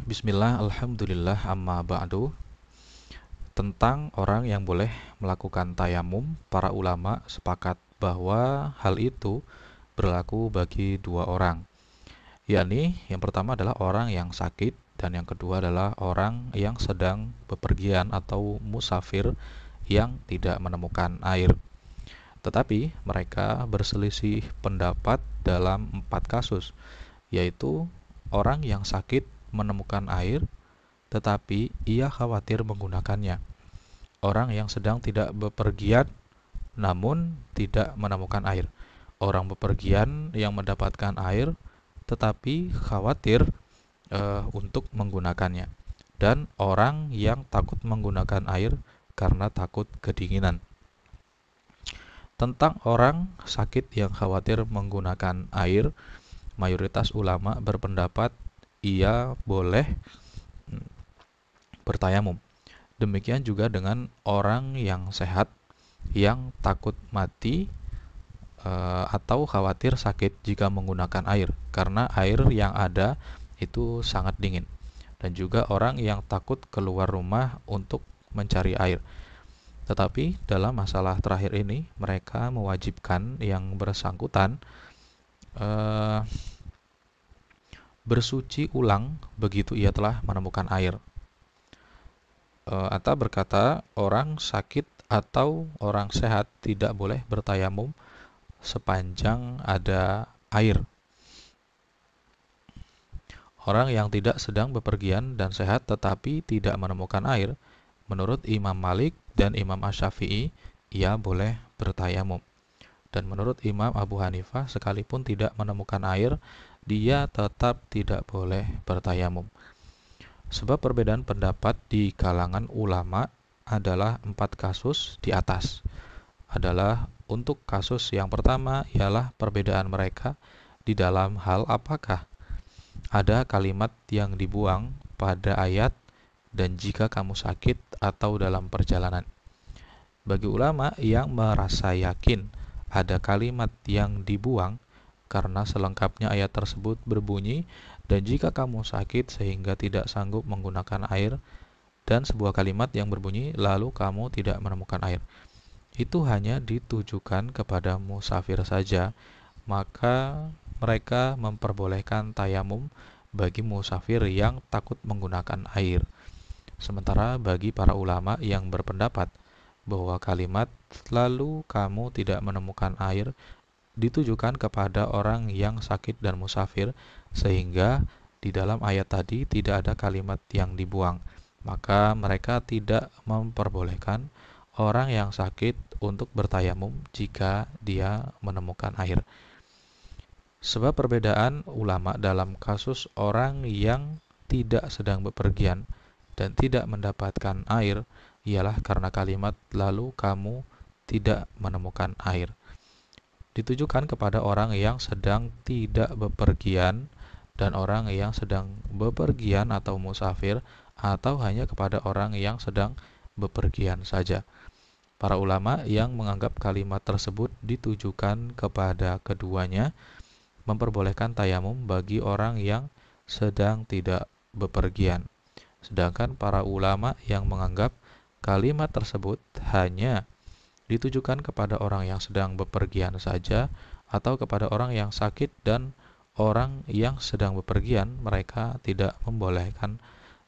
Bismillah, alhamdulillah, amma ba'du. Tentang orang yang boleh melakukan tayamum, para ulama sepakat bahwa hal itu berlaku bagi dua orang. Yakni, yang pertama adalah orang yang sakit dan yang kedua adalah orang yang sedang bepergian atau musafir yang tidak menemukan air. Tetapi mereka berselisih pendapat dalam 4 kasus, yaitu orang yang sakit menemukan air tetapi ia khawatir menggunakannya. Orang yang sedang tidak bepergian namun tidak menemukan air. Orang bepergian yang mendapatkan air tetapi khawatir untuk menggunakannya. Dan orang yang takut menggunakan air karena takut kedinginan. Tentang orang sakit yang khawatir menggunakan air, mayoritas ulama berpendapat ia boleh bertayamum. Demikian juga dengan orang yang sehat yang takut mati atau khawatir sakit jika menggunakan air, karena air yang ada itu sangat dingin. Dan juga orang yang takut keluar rumah untuk mencari air. Tetapi dalam masalah terakhir ini, mereka mewajibkan yang bersangkutan bersuci ulang begitu ia telah menemukan air. Atta berkata, orang sakit atau orang sehat tidak boleh bertayamum sepanjang ada air. Orang yang tidak sedang bepergian dan sehat tetapi tidak menemukan air, menurut Imam Malik dan Imam Asy-Syafi'i, ia boleh bertayamum. Dan menurut Imam Abu Hanifah, sekalipun tidak menemukan air, dia tetap tidak boleh bertayamum. Sebab perbedaan pendapat di kalangan ulama adalah 4 kasus di atas. Adalah untuk kasus yang pertama ialah perbedaan mereka di dalam hal apakah ada kalimat yang dibuang pada ayat dan jika kamu sakit atau dalam perjalanan. Bagi ulama yang merasa yakin ada kalimat yang dibuang karena selengkapnya ayat tersebut berbunyi, dan jika kamu sakit sehingga tidak sanggup menggunakan air, dan sebuah kalimat yang berbunyi lalu kamu tidak menemukan air, itu hanya ditujukan kepada musafir saja, maka mereka memperbolehkan tayamum bagi musafir yang takut menggunakan air. Sementara bagi para ulama yang berpendapat bahwa kalimat lalu kamu tidak menemukan air ditujukan kepada orang yang sakit dan musafir, sehingga di dalam ayat tadi tidak ada kalimat yang dibuang, maka mereka tidak memperbolehkan orang yang sakit untuk bertayamum jika dia menemukan air. Sebab perbedaan ulama dalam kasus orang yang tidak sedang bepergian dan tidak mendapatkan air ialah karena kalimat lalu kamu tidak menemukan air ditujukan kepada orang yang sedang tidak bepergian dan orang yang sedang bepergian atau musafir, atau hanya kepada orang yang sedang bepergian saja. Para ulama yang menganggap kalimat tersebut ditujukan kepada keduanya memperbolehkan tayamum bagi orang yang sedang tidak bepergian. Sedangkan para ulama yang menganggap kalimat tersebut hanya ditujukan kepada orang yang sedang bepergian saja atau kepada orang yang sakit dan orang yang sedang bepergian, mereka tidak membolehkan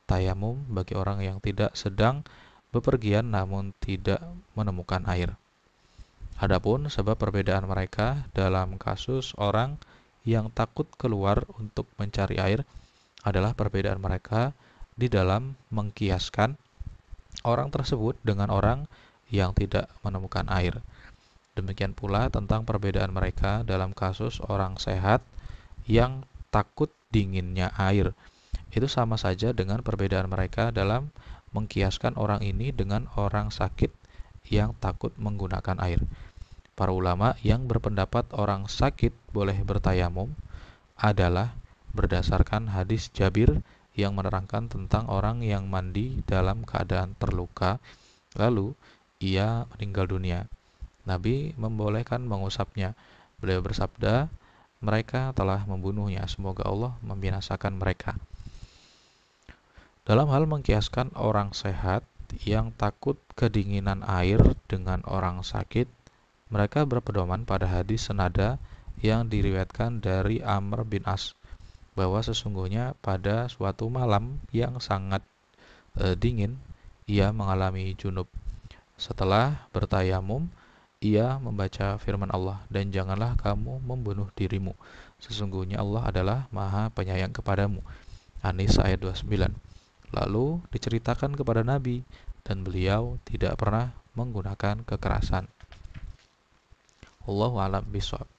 tayamum bagi orang yang tidak sedang bepergian namun tidak menemukan air. Adapun sebab perbedaan mereka dalam kasus orang yang takut keluar untuk mencari air adalah perbedaan mereka di dalam mengkiaskan orang tersebut dengan orang yang tidak menemukan air. Demikian pula tentang perbedaan mereka dalam kasus orang sehat yang takut dinginnya air. Itu sama saja dengan perbedaan mereka dalam mengkiaskan orang ini dengan orang sakit yang takut menggunakan air. Para ulama yang berpendapat orang sakit boleh bertayamum adalah berdasarkan hadis Jabir yang menerangkan tentang orang yang mandi dalam keadaan terluka, lalu ia meninggal dunia. Nabi membolehkan mengusapnya. Beliau bersabda, mereka telah membunuhnya, semoga Allah membinasakan mereka. Dalam hal mengkiaskan orang sehat yang takut kedinginan air dengan orang sakit, mereka berpedoman pada hadis senada yang diriwayatkan dari Amr bin As, bahwa sesungguhnya pada suatu malam yang sangat dingin, ia mengalami junub. Setelah bertayamum, ia membaca firman Allah, dan janganlah kamu membunuh dirimu. Sesungguhnya Allah adalah Maha Penyayang kepadamu. An-Nisa ayat 29. Lalu diceritakan kepada Nabi, dan beliau tidak pernah menggunakan kekerasan. Wallahu a'lam bishawab.